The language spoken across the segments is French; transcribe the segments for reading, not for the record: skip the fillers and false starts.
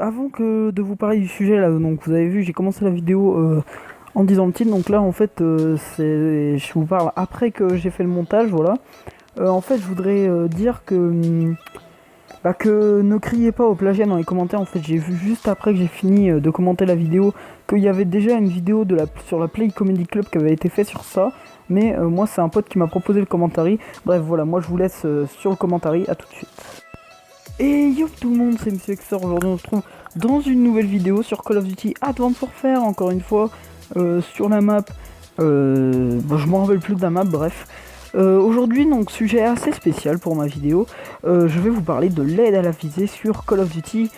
Avant que de vous parler du sujet là, donc vous avez vu, j'ai commencé la vidéo en disant le titre, donc là en fait je vous parle après que j'ai fait le montage, voilà. En fait je voudrais dire que ne criez pas au plagiat dans les commentaires. En fait j'ai vu juste après que j'ai fini de commenter la vidéo qu'il y avait déjà une vidéo sur la Play Comedy Club qui avait été faite sur ça, mais moi c'est un pote qui m'a proposé le commentaire. Bref voilà, moi je vous laisse sur le commentaire, à tout de suite. Et yo tout le monde, c'est Monsieur Xor. Aujourd'hui on se trouve dans une nouvelle vidéo sur Call of Duty Advanced Warfare, encore une fois, sur la map, je m'en rappelle plus de la map, bref. Aujourd'hui, donc, sujet assez spécial pour ma vidéo, je vais vous parler de l'aide à la visée sur Call of Duty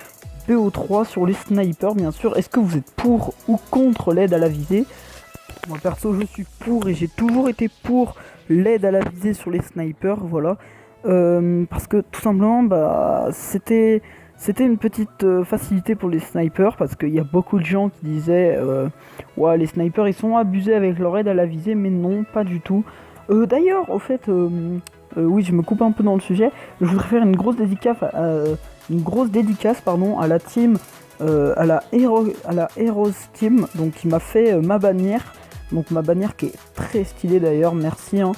BO3 sur les snipers, bien sûr. Est-ce que vous êtes pour ou contre l'aide à la visée? Moi perso je suis pour et j'ai toujours été pour l'aide à la visée sur les snipers, voilà. Parce que tout simplement c'était une petite facilité pour les snipers, parce qu'il y a beaucoup de gens qui disaient ouais, les snipers ils sont abusés avec leur aide à la visée, mais non, pas du tout. D'ailleurs au fait oui, je me coupe un peu dans le sujet, je voudrais faire une grosse dédicace à la team à la Heroes Team, donc qui m'a fait ma bannière, donc ma bannière qui est très stylée d'ailleurs, merci hein.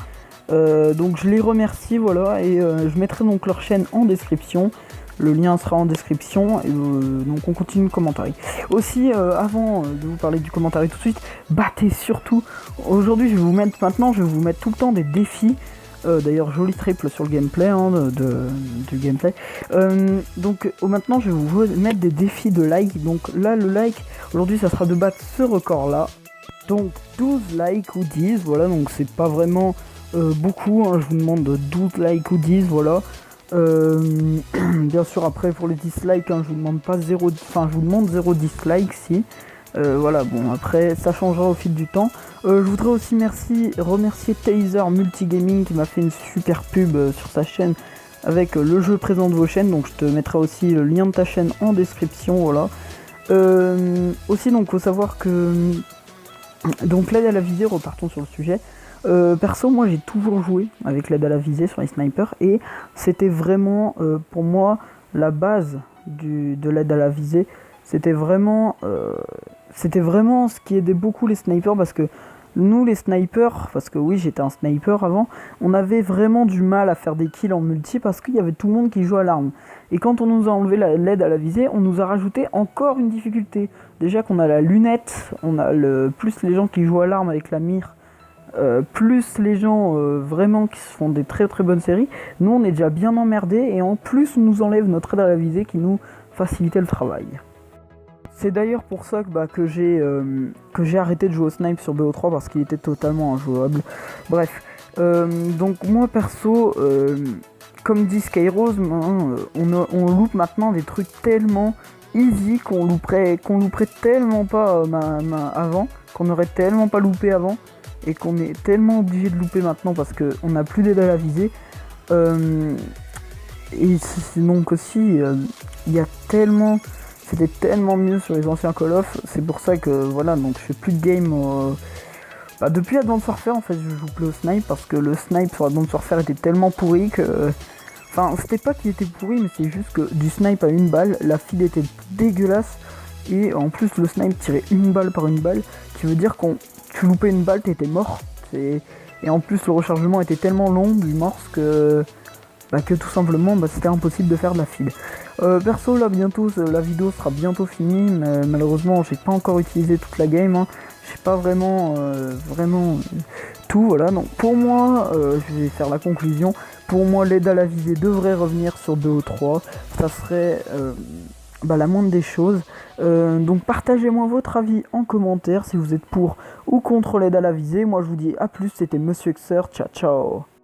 Donc je les remercie, voilà, et je mettrai donc leur chaîne en description. Le lien sera en description, et donc on continue le commentaire. Aussi, avant de vous parler du commentaire tout de suite, battez surtout. Aujourd'hui, je vais vous mettre tout le temps des défis. D'ailleurs, joli triple sur le gameplay, hein, du gameplay. Donc maintenant, je vais vous mettre des défis de like. Donc là, le like, aujourd'hui, ça sera de battre ce record-là. Donc 12 likes ou 10, voilà, donc c'est pas vraiment beaucoup, hein, je vous demande 12 likes ou 10, voilà. Bien sûr après pour les dislikes, hein, je vous demande pas 0, enfin je vous demande 0 dislike si. Voilà, bon après ça changera au fil du temps. Je voudrais aussi remercier Taser Multigaming qui m'a fait une super pub sur sa chaîne avec le jeu présent de vos chaînes, donc je te mettrai aussi le lien de ta chaîne en description, voilà. Aussi donc faut savoir que donc l'aide à la visée, repartons sur le sujet. Perso, moi j'ai toujours joué avec l'aide à la visée sur les snipers, et c'était vraiment pour moi la base de l'aide à la visée. C'était vraiment ce qui aidait beaucoup les snipers, parce que nous les snipers, parce que oui j'étais un sniper avant, on avait vraiment du mal à faire des kills en multi parce qu'il y avait tout le monde qui jouait à l'arme. Et quand on nous a enlevé l'aide à la visée, on nous a rajouté encore une difficulté. Déjà qu'on a la lunette, on a plus les gens qui jouent à l'arme avec la mire, plus les gens vraiment qui se font des très très bonnes séries, nous on est déjà bien emmerdés, et en plus on nous enlève notre aide à la visée qui nous facilitait le travail. C'est d'ailleurs pour ça que j'ai arrêté de jouer au snipe sur BO3, parce qu'il était totalement injouable. Bref, donc moi perso, comme dit Skyrose, on loupe maintenant des trucs tellement easy qu'on louperait tellement pas avant, qu'on n'aurait tellement pas loupé avant, et qu'on est tellement obligé de louper maintenant parce qu'on n'a plus d'aide à la visée. Et donc aussi, c'était tellement mieux sur les anciens Call of, c'est pour ça que voilà, donc je fais plus de game. Depuis Advanced Warfare en fait, je joue plus au snipe, parce que le snipe sur Advanced Warfare était tellement pourri que... Enfin, c'était pas qu'il était pourri, mais c'est juste que du snipe à une balle, la feed était dégueulasse, et en plus le snipe tirait une balle par une balle, qui veut dire qu'on tu loupais une balle, t'étais mort. Et en plus le rechargement était tellement long du morse que tout simplement c'était impossible de faire de la feed. Perso là bientôt la vidéo sera bientôt finie, mais malheureusement j'ai pas encore utilisé toute la game, hein. J'ai pas vraiment tout, voilà. Donc pour moi, je vais faire la conclusion. Pour moi, l'aide à la visée devrait revenir sur BO3. Ça serait la moindre des choses. Donc partagez-moi votre avis en commentaire si vous êtes pour ou contre l'aide à la visée. Moi je vous dis à plus, c'était Monsieur Xer, ciao ciao.